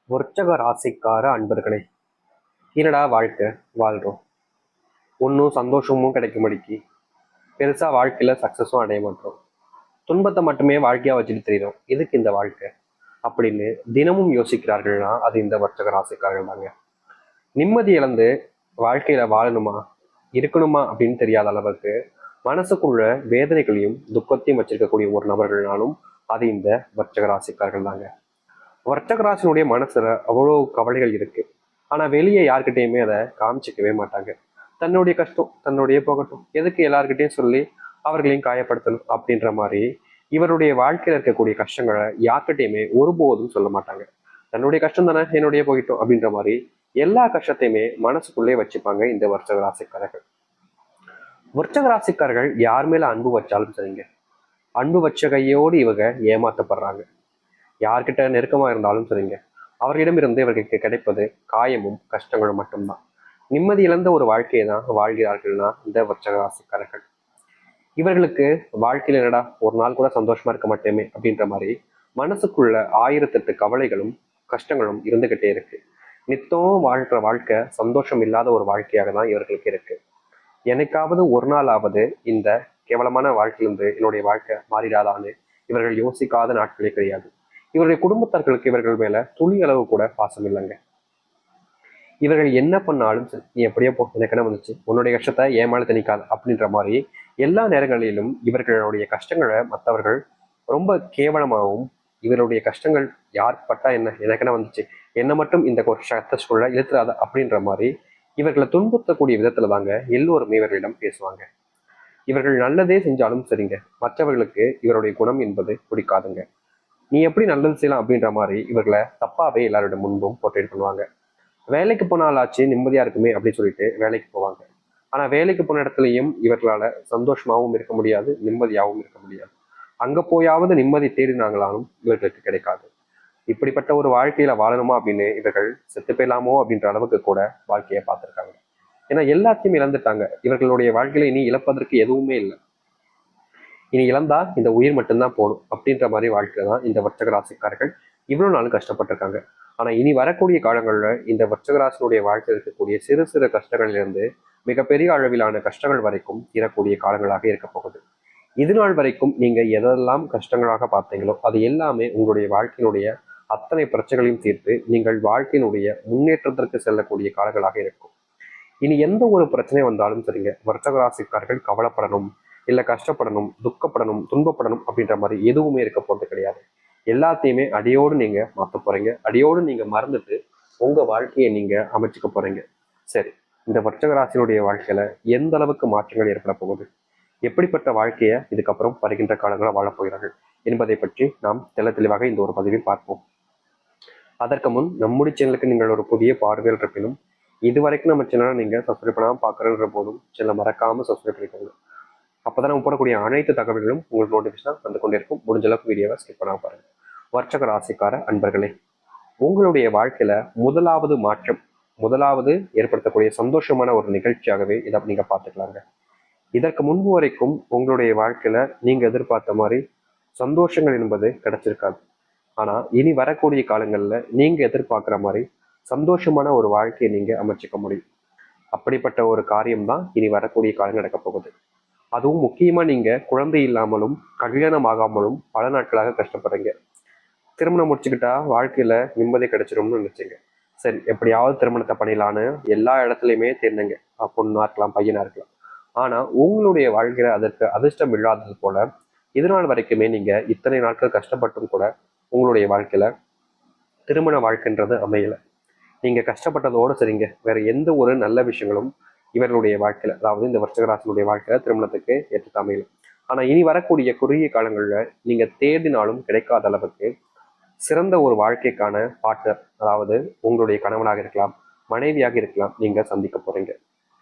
விருச்சக ராசிக்கார அன்பர்களே, என்னடா வாழ்க்கை வாழ்றோம், ஒன்றும் சந்தோஷமும் கிடைக்கும்படிக்கு பெருசா வாழ்க்கையில சக்சஸும் அடைய மாட்டோம். துன்பத்தை மட்டுமே வாழ்க்கையா வச்சுட்டு தெரியும். எதுக்கு இந்த வாழ்க்கை அப்படின்னு தினமும் யோசிக்கிறார்கள்னா அது இந்த வர்ச்சக ராசிக்காரர்கள் தாங்க. நிம்மதி இழந்து வாழ்க்கையில வாழணுமா இருக்கணுமா அப்படின்னு தெரியாத அளவுக்கு மனசுக்குள்ள வேதனைகளையும் துக்கத்தையும் வச்சிருக்கக்கூடிய ஒரு நபர்கள்னாலும் அது இந்த வர்ச்சக ராசிக்காரர்கள் தாங்க. வர்த்தக ராசினுடைய மனசுல அவ்வளோ கவலைகள் இருக்கு. ஆனா வெளியே யார்கிட்டயுமே அதை காமிச்சிக்கவே மாட்டாங்க. தன்னுடைய கஷ்டம் தன்னுடைய போகட்டும், எதுக்கு எல்லார்கிட்டையும் சொல்லி அவர்களையும் காயப்படுத்தணும் அப்படின்ற மாதிரி இவருடைய வாழ்க்கையில இருக்கக்கூடிய கஷ்டங்களை யார்கிட்டையுமே ஒருபோதும் சொல்ல மாட்டாங்க. தன்னுடைய கஷ்டம் தானே என்னுடைய போயிட்டோம் அப்படின்ற மாதிரி எல்லா கஷ்டத்தையுமே மனசுக்குள்ளே வச்சுப்பாங்க இந்த வர்த்தக ராசிக்காரர்கள். வர்த்தக ராசிக்காரர்கள் யார் மேல அன்பு வச்சாலும் சரிங்க, அன்பு வச்ச கையோடு இவங்க ஏமாத்தப்படுறாங்க. யார்கிட்ட நெருக்கமா இருந்தாலும் சரிங்க, அவர்களிடமிருந்து இவர்களுக்கு கிடைப்பது காயமும் கஷ்டங்களும் மட்டும்தான். நிம்மதி இழந்த ஒரு வாழ்க்கையை தான் வாழ்கிறார்கள்னா இந்த விருச்சிக ராசிக்காரர்கள். இவர்களுக்கு வாழ்க்கையில் என்னடா ஒரு நாள் கூட சந்தோஷமா இருக்க மாட்டேமே அப்படின்ற மாதிரி மனசுக்குள்ள 1008 கவலைகளும் கஷ்டங்களும் இருந்துகிட்டே இருக்கு. நித்தம் வாழ்ற வாழ்க்கை சந்தோஷம் இல்லாத ஒரு வாழ்க்கையாக தான் இவர்களுக்கு இருக்கு. என்னைக்காவது ஒரு நாளாவது இந்த கேவலமான வாழ்க்கையிலிருந்து என்னுடைய வாழ்க்கை மாறிடாதான்னு இவர்கள் யோசிக்காத நாட்களே கிடையாது. இவருடைய குடும்பத்தார்களுக்கு இவர்கள் மேல துளி அளவு கூட பாசம் இல்லைங்க. இவர்கள் என்ன பண்ணாலும் சரி, நீ எப்படியோ போ, எனக்கு என்ன வந்துச்சு, உன்னுடைய கஷ்டத்தை ஏமால திணிக்காது அப்படின்ற மாதிரி எல்லா நேரங்களிலும் இவர்களுடைய கஷ்டங்களை மற்றவர்கள் ரொம்ப கேவலமாகவும், இவருடைய கஷ்டங்கள் யார் பட்டா என்ன, எனக்கு என்ன வந்துச்சு, என்ன மட்டும் இந்த ஒரு சக்சஸ்ஃபுல்லா இழுத்துறாத அப்படின்ற மாதிரி இவர்களை துன்புறுத்தக்கூடிய விதத்துல தாங்க எல்லோருமே இவர்களிடம் பேசுவாங்க. இவர்கள் நல்லதே செஞ்சாலும் சரிங்க, மற்றவர்களுக்கு இவருடைய குணம் என்பது பிடிக்காதுங்க. நீ எப்படி நல்லது செய்யலாம் அப்படின்ற மாதிரி இவர்களை தப்பாவே எல்லாரோட முன்பும் போர்ட்ரேட் பண்ணுவாங்க. வேலைக்கு போனாலாச்சு நிம்மதியா இருக்குமே அப்படின்னு சொல்லிட்டு வேலைக்கு போவாங்க. ஆனா வேலைக்கு போன இடத்துலையும் இவர்களால சந்தோஷமாகவும் இருக்க முடியாது, நிம்மதியாகவும் இருக்க முடியாது. அங்க போயாவது நிம்மதி தேடினாங்களாலும் இவர்களுக்கு கிடைக்காது. இப்படிப்பட்ட ஒரு வாழ்க்கையில வாழணுமா அப்படின்னு இவர்கள் செத்து போயிடலாமோ அப்படின்ற அளவுக்கு கூட வாழ்க்கையை பார்த்திருக்காங்க. ஏன்னா எல்லாத்தையும் இழந்துட்டாங்க. இவர்களுடைய வாழ்க்கையில இனி இழப்பதற்கு எதுவுமே இல்லை. இனி இழந்தா இந்த உயிர் மட்டும்தான் போகணும் அப்படின்ற மாதிரி வாழ்க்கை தான் இந்த வர்த்தக ராசிக்காரர்கள் இவ்வளவு நாளும் கஷ்டப்பட்டிருக்காங்க. ஆனா இனி வரக்கூடிய காலங்கள்ல இந்த வர்த்தக ராசினுடைய வாழ்க்கையில் இருக்கக்கூடிய சிறு சிறு கஷ்டங்களிலிருந்து மிகப்பெரிய அளவிலான கஷ்டங்கள் வரைக்கும் தீரக்கூடிய காலங்களாக இருக்க போகுது. இது நாள் வரைக்கும் நீங்க எதெல்லாம் கஷ்டங்களாக பார்த்தீங்களோ அது எல்லாமே உங்களுடைய வாழ்க்கையினுடைய அத்தனை பிரச்சனைகளையும் தீர்த்து நீங்கள் வாழ்க்கையினுடைய முன்னேற்றத்திற்கு செல்லக்கூடிய காலங்களாக இருக்கும். இனி எந்த ஒரு பிரச்சனை வந்தாலும் சரிங்க, வர்த்தக ராசிக்காரர்கள் கவலைப்படணும், இல்ல கஷ்டப்படணும், துக்கப்படணும், துன்பப்படணும் அப்படின்ற மாதிரி எதுவுமே இருக்க போறது கிடையாது. எல்லாத்தையுமே அடியோடு நீங்க மாத்த போறீங்க. அடியோடு நீங்க மறந்துட்டு உங்க வாழ்க்கையை நீங்க அமைச்சுக்க போறீங்க. சரி, இந்த வர்த்தக ராசியினுடைய வாழ்க்கையில எந்த அளவுக்கு மாற்றங்கள் ஏற்பட போகுது, எப்படிப்பட்ட வாழ்க்கையை இதுக்கப்புறம் வருகின்ற காலங்களில் வாழப் போகிறார்கள் என்பதை பற்றி நாம் தெளிவாக இந்த ஒரு பதிவில் பார்ப்போம். அதற்கு முன் நம்முடைய சேனலுக்கு நீங்கள் ஒரு புதிய பார்வையில் இருப்பினும் இதுவரைக்கும் நம்ம சேனலை நீங்க சப்ஸ்கிரைப் பண்ணாமல் பார்க்குறன்ற போதும் சேனலை மறக்காம சப்ஸ்கிரைப் பண்ணிக்கோங்க. அப்பதான் நம்ம போடக்கூடிய அனைத்து தகவல்களும் உங்களுக்கு நோட்டிஃபிகேஷன் வந்து கொண்டே இருக்கும். முடிஞ்ச அளவுக்கு வீடியோவை ஸ்கிப் பண்ணாம பாருங்க. வர்ச்சக ராசிக்கார அன்பர்களே, உங்களுடைய வாழ்க்கையில முதலாவது மாற்றம், முதலாவது ஏற்படுத்தக்கூடிய சந்தோஷமான ஒரு நிகழ்ச்சியாகவே இதை நீங்க பார்த்துக்கலாங்க. இதற்கு முன்பு வரைக்கும் உங்களுடைய வாழ்க்கையில நீங்க எதிர்பார்த்த மாதிரி சந்தோஷங்கள் என்பது கிடைச்சிருக்காது. ஆனா இனி வரக்கூடிய காலங்கள்ல நீங்க எதிர்பார்க்குற மாதிரி சந்தோஷமான ஒரு வாழ்க்கையை நீங்க அமைச்சுக்க முடியும். அப்படிப்பட்ட ஒரு காரியம் தான் இனி வரக்கூடிய காலம் நடக்க போகுது. அதுவும் முக்கியமா நீங்க குழந்தை இல்லாமலும் கல்யாணம் ஆகாமலும் பல நாட்களாக கஷ்டப்படுறீங்க. திருமணம் முடிச்சுக்கிட்டா வாழ்க்கையில நிம்மதி கிடைச்சிரும்னு நினைச்சீங்க. சரி, எப்படியாவது திருமணத்தை பண்ணிடலான்னு எல்லா இடத்துலையுமே தேர்ந்தங்க, பொண்ணா இருக்கலாம், பையனா இருக்கலாம். ஆனா உங்களுடைய வாழ்க்கையில அதற்கு அதிர்ஷ்டம் இல்லாதது போல இதனால் வரைக்குமே நீங்க இத்தனை நாட்கள் கஷ்டப்பட்டும் கூட உங்களுடைய வாழ்க்கையில திருமண வாழ்க்கைன்றது அமையல. நீங்க கஷ்டப்பட்டதோடு சரிங்க, வேற எந்த ஒரு நல்ல விஷயங்களும் இவர்களுடைய வாழ்க்கையில, அதாவது இந்த விருச்சிக வாழ்க்கையில திருமணத்துக்கு ஏற்று அமையல. ஆனா இனி வரக்கூடிய குறுகிய காலங்கள்ல நீங்க தேடினாலும் கிடைக்காத அளவுக்கு சிறந்த ஒரு வாழ்க்கைக்கான பார்ட்னர், அதாவது உங்களுடைய கணவனாக இருக்கலாம், மனைவியாக இருக்கலாம், நீங்க சந்திக்க போறீங்க.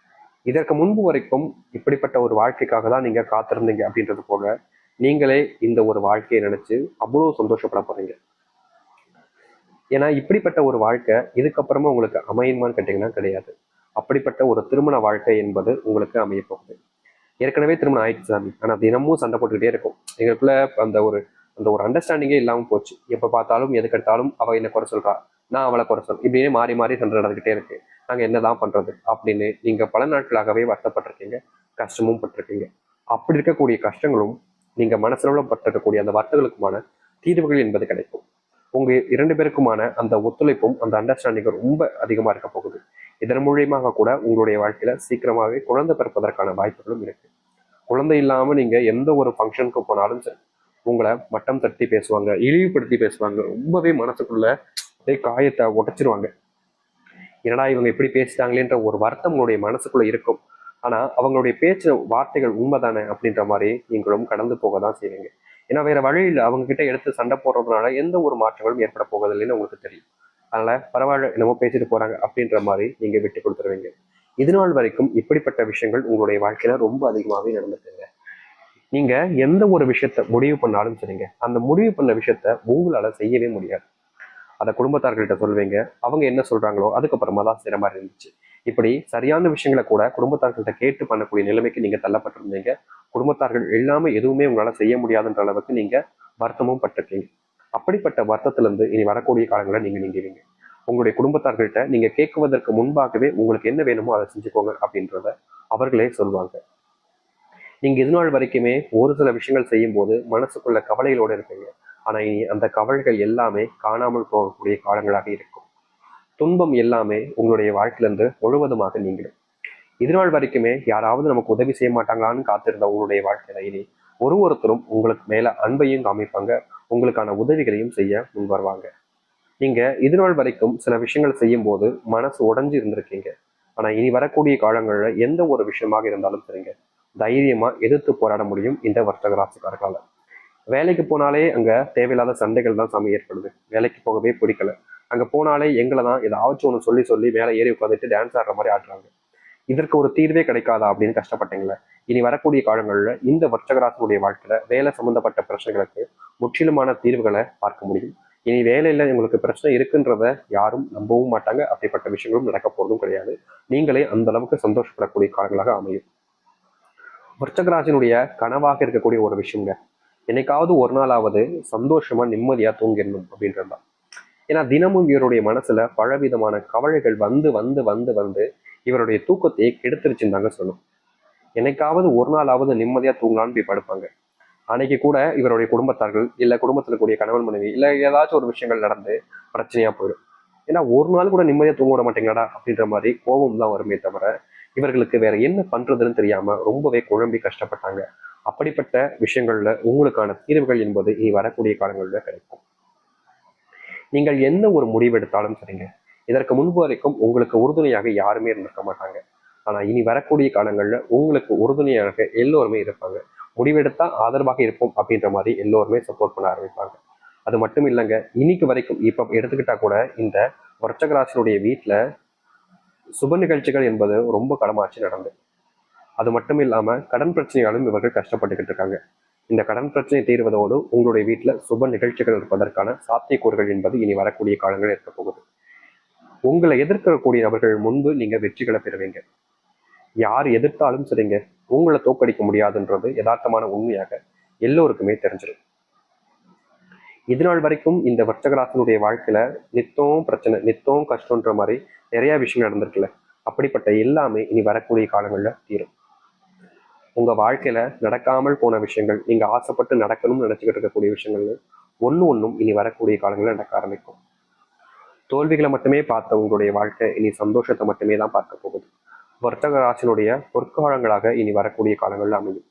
இதற்கு முன்பு வரைக்கும் இப்படிப்பட்ட ஒரு வாழ்க்கைக்காக தான் நீங்க காத்திருந்தீங்க அப்படின்றது போல நீங்களே இந்த ஒரு வாழ்க்கையை நினைச்சு அவ்வளவு சந்தோஷப்பட போறீங்க. ஏன்னா இப்படிப்பட்ட ஒரு வாழ்க்கை இதுக்கப்புறமா உங்களுக்கு அமையுமான்னு கேட்டீங்கன்னா கிடையாது. அப்படிப்பட்ட ஒரு திருமண வாழ்க்கை என்பது உங்களுக்கு அமைய போகுது. ஏற்கனவே திருமணம் ஆயிடுச்சு சாமி, ஆனா தினமும் சண்டை போட்டுக்கிட்டே இருக்கும், எங்களுக்குள்ள அந்த ஒரு அந்த ஒரு அண்டர்ஸ்டாண்டிங்கே இல்லாமல் போச்சு. எப்போ பார்த்தாலும் எதுக்கெடுத்தாலும் அவள் என்ன குறை சொல்றா, நான் அவளை குறை சொல், இப்படியே மாறி மாறி சண்டை நடந்துகிட்டே இருக்கு. நாங்கள் என்னதான் பண்றது அப்படின்னு நீங்க பல நாட்களாகவே வருத்தப்பட்டிருக்கீங்க, கஷ்டமும் பட்டிருக்கீங்க. அப்படி இருக்கக்கூடிய கஷ்டங்களும் நீங்க மனசுல பட்டிருக்கக்கூடிய அந்த வருத்தங்களுக்குமான தீர்வுகள் என்பது கிடைக்கும். உங்க 2 பேருக்குமான அந்த ஒத்துழைப்பும் அந்த அண்டர்ஸ்டாண்டிங்கும் ரொம்ப அதிகமா இருக்க போகுது. இதன் மூலியமாக கூட உங்களுடைய வாழ்க்கையில சீக்கிரமாவே குழந்தை பிறப்பதற்கான வாய்ப்புகளும் இருக்கு. குழந்தை இல்லாம நீங்க எந்த ஒரு ஃபங்க்ஷனுக்கு போனாலும் சரி, உங்களை மட்டம் தட்டி பேசுவாங்க, இழிவுபடுத்தி பேசுவாங்க, ரொம்பவே மனசுக்குள்ள அப்படியே காயத்தை உடைச்சிருவாங்க. என்னடா இவங்க இப்படி பேசிட்டாங்களேன்ற ஒரு வருத்தம் உங்களுடைய மனசுக்குள்ள இருக்கும். ஆனா அவங்களுடைய பேச்சு வார்த்தைகள் உண்மைதானே அப்படின்ற மாதிரி நீங்களும் கடந்து போக தான் செய்வீங்க. ஏன்னா வேற வழியில் அவங்க கிட்ட எடுத்து சண்டை போடுறதுனால எந்த ஒரு மாற்றங்களும் ஏற்பட போவதில்லைன்னு உங்களுக்கு தெரியும். அதனால பரவாயில்ல, என்னமோ பேசிட்டு போறாங்க அப்படின்ற மாதிரி நீங்க விட்டு கொடுத்துருவீங்க. இது நாள் வரைக்கும் இப்படிப்பட்ட விஷயங்கள் உங்களுடைய வாழ்க்கையில ரொம்ப அதிகமாகவே நடந்துட்டுங்க. நீங்க எந்த ஒரு விஷயத்த முடிவு பண்ணாலும் சரிங்க, அந்த முடிவு பண்ண விஷயத்த உங்களால செய்யவே முடியாது. அதை குடும்பத்தார்கள்ட்ட சொல்வீங்க, அவங்க என்ன சொல்றாங்களோ அதுக்கப்புறமா தான் செய்யற மாதிரி இருந்துச்சு. இப்படி சரியான விஷயங்களை கூட குடும்பத்தார்கள்ட்ட கேட்டு பண்ணக்கூடிய நிலைமைக்கு நீங்க தள்ளப்பட்டிருந்தீங்க. குடும்பத்தார்கள் எல்லாமே எதுவுமே உங்களால செய்ய முடியாதுன்ற அளவுக்கு நீங்க வருத்தமும் பட்டிருக்கீங்க. அப்படிப்பட்ட வருத்தத்துல இருந்து இனி வரக்கூடிய காலங்களில் நீங்க நீங்குவீங்க. உங்களுடைய குடும்பத்தார்கள்ட்ட நீங்க கேட்குவதற்கு முன்பாகவே உங்களுக்கு என்ன வேணுமோ அதை செஞ்சுக்கோங்க அப்படின்றத அவர்களே சொல்லுவாங்க. நீங்க இது நாள் வரைக்குமே ஒரு சில விஷயங்கள் செய்யும் போது மனசுக்குள்ள கவலைகளோடு இருப்பீங்க. ஆனா இனி அந்த கவலைகள் எல்லாமே காணாமல் போகக்கூடிய காலங்களாக இருக்கும். துன்பம் எல்லாமே உங்களுடைய வாழ்க்கையிலிருந்து முழுவதுமாக நீங்கிடும். இது நாள் வரைக்குமே யாராவது நமக்கு உதவி செய்ய மாட்டாங்களான்னு காத்திருந்த உங்களுடைய வாழ்க்கையில இனி ஒருத்தரும் உங்களுக்கு மேல அன்பையும் காமிப்பாங்க, உங்களுக்கான உதவிகளையும் செய்ய முன் வருவாங்க. நீங்க இது நாள் வரைக்கும் சில விஷயங்கள் செய்யும் போது மனசு உடைஞ்சு இருந்திருக்கீங்க. ஆனா இனி வரக்கூடிய காலங்கள்ல எந்த ஒரு விஷயமாக இருந்தாலும் சரிங்க, தைரியமா எதிர்த்து போராட முடியும் இந்த வர்த்தக ராசிக்காரர்களால. வேலைக்கு போனாலே அங்க தேவையில்லாத சண்டைகள் தான் சாமி ஏற்படுது. வேலைக்கு போகவே பிடிக்கல, அங்க போனாலே எங்களை தான் ஏதாச்சும் ஒன்று சொல்லி சொல்லி மேலே ஏறி உட்காந்துட்டு டான்ஸ் ஆடுற மாதிரி ஆடுறாங்க. இதற்கு ஒரு தீர்வே கிடைக்காதா அப்படின்னு கஷ்டப்பட்டீங்களே. இனி வரக்கூடிய காலங்கள்ல இந்த வர்த்தகராசனுடைய வாழ்க்கையில வேலை சம்பந்தப்பட்ட பிரச்சனைகளுக்கு முற்றிலுமான தீர்வுகளை பார்க்க முடியும். இனி வேலையில உங்களுக்கு பிரச்சனை இருக்குன்றத யாரும் நம்பவும் மாட்டாங்க. அப்படிப்பட்ட விஷயங்களும் நடக்க போறதும் கிடையாது. நீங்களே அந்த அளவுக்கு சந்தோஷப்படக்கூடிய காலங்களாக அமையும். விருச்சகராசினுடைய கனவாக இருக்கக்கூடிய ஒரு விஷயங்க, என்னைக்காவது ஒரு நாளாவது சந்தோஷமா நிம்மதியா தூங்கிடணும் அப்படின்றதுதான். ஏன்னா தினமும் இவருடைய மனசுல பலவிதமான கவலைகள் வந்து வந்து வந்து வந்து இவருடைய தூக்கத்தையே கெடுத்துருச்சுன்னு தாங்க சொல்லும். என்னைக்காவது ஒரு நாளாவது நிம்மதியா தூங்கலான்னு போய் படுப்பாங்க. அன்னைக்கு கூட இவருடைய குடும்பத்தார்கள் இல்ல குடும்பத்துல கூடிய கணவன் மனைவி இல்ல ஏதாச்சும் ஒரு விஷயங்கள் நடந்து பிரச்சனையா போயிடும். ஏன்னா ஒரு நாள் கூட நிம்மதியா தூங்க விட மாட்டேங்கடா அப்படின்ற மாதிரி கோபம் தான் வருமே தவிர இவர்களுக்கு வேற என்ன பண்றதுன்னு தெரியாம ரொம்பவே குழம்பி கஷ்டப்பட்டாங்க. அப்படிப்பட்ட விஷயங்கள்ல உங்களுக்கான தீர்வுகள் என்பது இனி வரக்கூடிய காலங்கள்ல கிடைக்கும். நீங்கள் என்ன ஒரு முடிவு எடுத்தாலும் சரிங்க, இதற்கு முன்பு வரைக்கும் உங்களுக்கு உறுதுணையாக யாருமே இருந்திருக்க மாட்டாங்க. ஆனா இனி வரக்கூடிய காலங்கள்ல உங்களுக்கு உறுதுணையாக எல்லோருமே இருப்பாங்க. முடிவெடுத்தா ஆதரவாக இருப்போம் அப்படின்ற மாதிரி எல்லோருமே சப்போர்ட் பண்ண ஆரம்பிப்பாங்க. அது மட்டும் இல்லைங்க, இன்னைக்கு வரைக்கும் இப்ப எடுத்துக்கிட்டா கூட இந்த விருச்சிக வீட்டுல சுப நிகழ்ச்சிகள் என்பது ரொம்ப கடமாச்சு நடந்தது. அது மட்டும் இல்லாம கடன் பிரச்சனையாலும் இவர்கள் கஷ்டப்பட்டுக்கிட்டு இருக்காங்க. இந்த கடன் பிரச்சனை தீர்வதோடு உங்களுடைய வீட்டுல சுப நிகழ்ச்சிகள் இருப்பதற்கான சாத்தியக்கூறுகள் என்பது இனி வரக்கூடிய காலங்கள் இருக்க போகுது. உங்களை எதிர்க்கக்கூடிய நபர்கள் முன்பு நீங்க வெற்றிகளை பெறுவீங்க. யார் எதிர்த்தாலும் சரிங்க, உங்களை தோக்கடிக்க முடியாதுன்றது யதார்த்தமான உண்மையாக எல்லோருக்குமே தெரிஞ்சிடும். இது நாள் வரைக்கும் இந்த வர்த்தகராசனுடைய வாழ்க்கையில நித்தம் பிரச்சனை நித்தம் கஷ்டன்ற மாதிரி நிறைய விஷயங்கள் நடந்திருக்குல்ல, அப்படிப்பட்ட எல்லாமே இனி வரக்கூடிய காலங்கள்ல தீரும். உங்க வாழ்க்கையில நடக்காமல் போன விஷயங்கள், நீங்க ஆசைப்பட்டு நடக்கணும்னு நினைச்சுக்கிட்டு இருக்கக்கூடிய விஷயங்கள் ஒன்னும் இனி வரக்கூடிய காலங்களில் நடக்க ஆரம்பிக்கும். தோல்விகளை மட்டுமே பார்த்த உங்களுடைய வாழ்க்கை இனி சந்தோஷத்தை மட்டுமே தான் பார்க்க போகுது. வர்த்தக ராசினுடைய பொற்காலங்களாக இனி வரக்கூடிய காலங்கள்ல அமையும்.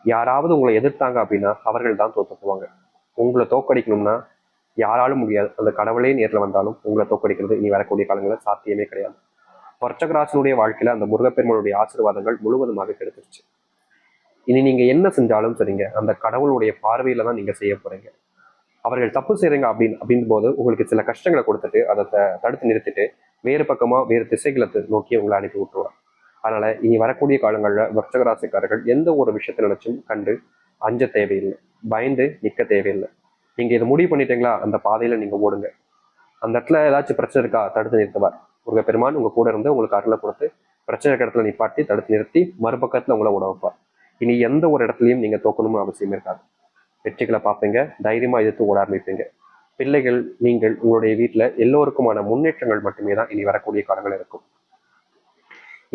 யாராவது உங்களை எதிர்த்தாங்க அப்படின்னா அவர்கள் தான் தோத்து போவாங்க. உங்களை தோக்கடிக்கணும்னா யாராலும் முடியாது. அந்த கடவுளே நேரில் வந்தாலும் உங்களை தோக்கடிக்கிறது இனி வரக்கூடிய காலங்களில் சாத்தியமே கிடையாது. வர்ச்சகராசனுடைய வாழ்க்கையில அந்த முருகப்பெருமனுடைய ஆசீர்வாதங்கள் முழுவதுமாக கிடைச்சிருச்சு. இனி நீங்க என்ன செஞ்சாலும் சரிங்க, அந்த கடவுளுடைய பார்வையில தான் நீங்க செய்ய போறீங்க. அவர்கள் தப்பு செய்யறீங்க அப்படின் போது உங்களுக்கு சில கஷ்டங்களை கொடுத்துட்டு அதை தடுத்து நிறுத்திட்டு வேறு பக்கமா வேறு திசைகளை நோக்கி உங்களை அனுப்பி விட்டுருவார். அதனால இனி வரக்கூடிய காலங்களில் வர்ச்சகராசிக்காரர்கள் எந்த ஒரு விஷயத்தை நினைச்சும் கண்டு அஞ்ச தேவையில்லை, பயந்து நிற்க தேவையில்லை. நீங்க இதை முடிவு பண்ணிட்டீங்களா, அந்த பாதையில நீங்க ஓடுங்க. அந்த இடத்துல ஏதாச்சும் பிரச்சனை இருக்கா தடுத்து நிறுத்துவார் முருகப்பெருமான். உங்க கூட இருந்து உங்களுக்கு அருளை கொடுத்து பிரச்சனை இருக்க இடத்துல நிப்பாட்டி தடுத்து நிறுத்தி மறுபக்கத்துல உங்களை உட வைப்பார். இனி எந்த ஒரு இடத்துலையும் நீங்க தோக்கணும்னு அவசியம் இருக்காது. வெற்றிகளை பார்ப்பீங்க, தைரியமா எதிர்த்து ஓட ஆரம்பிப்பீங்க. பிள்ளைகள், நீங்கள், உங்களுடைய வீட்டில் எல்லோருக்குமான முன்னேற்றங்கள் மட்டுமே தான் இனி வரக்கூடிய காலங்கள் இருக்கும்.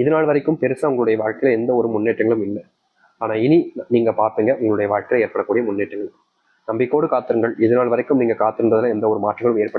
இது நாள் வரைக்கும் பெருசா உங்களுடைய வாழ்க்கையில எந்த ஒரு முன்னேற்றங்களும் இல்லை. ஆனா இனி நீங்க பார்ப்பீங்க உங்களுடைய வாழ்க்கையில ஏற்படக்கூடிய முன்னேற்றங்கள். நம்பிக்கையோடு காத்திருங்கள். இது நாள் வரைக்கும் நீங்க காத்திருந்ததுல எந்த ஒரு மாற்றங்களும் ஏற்பட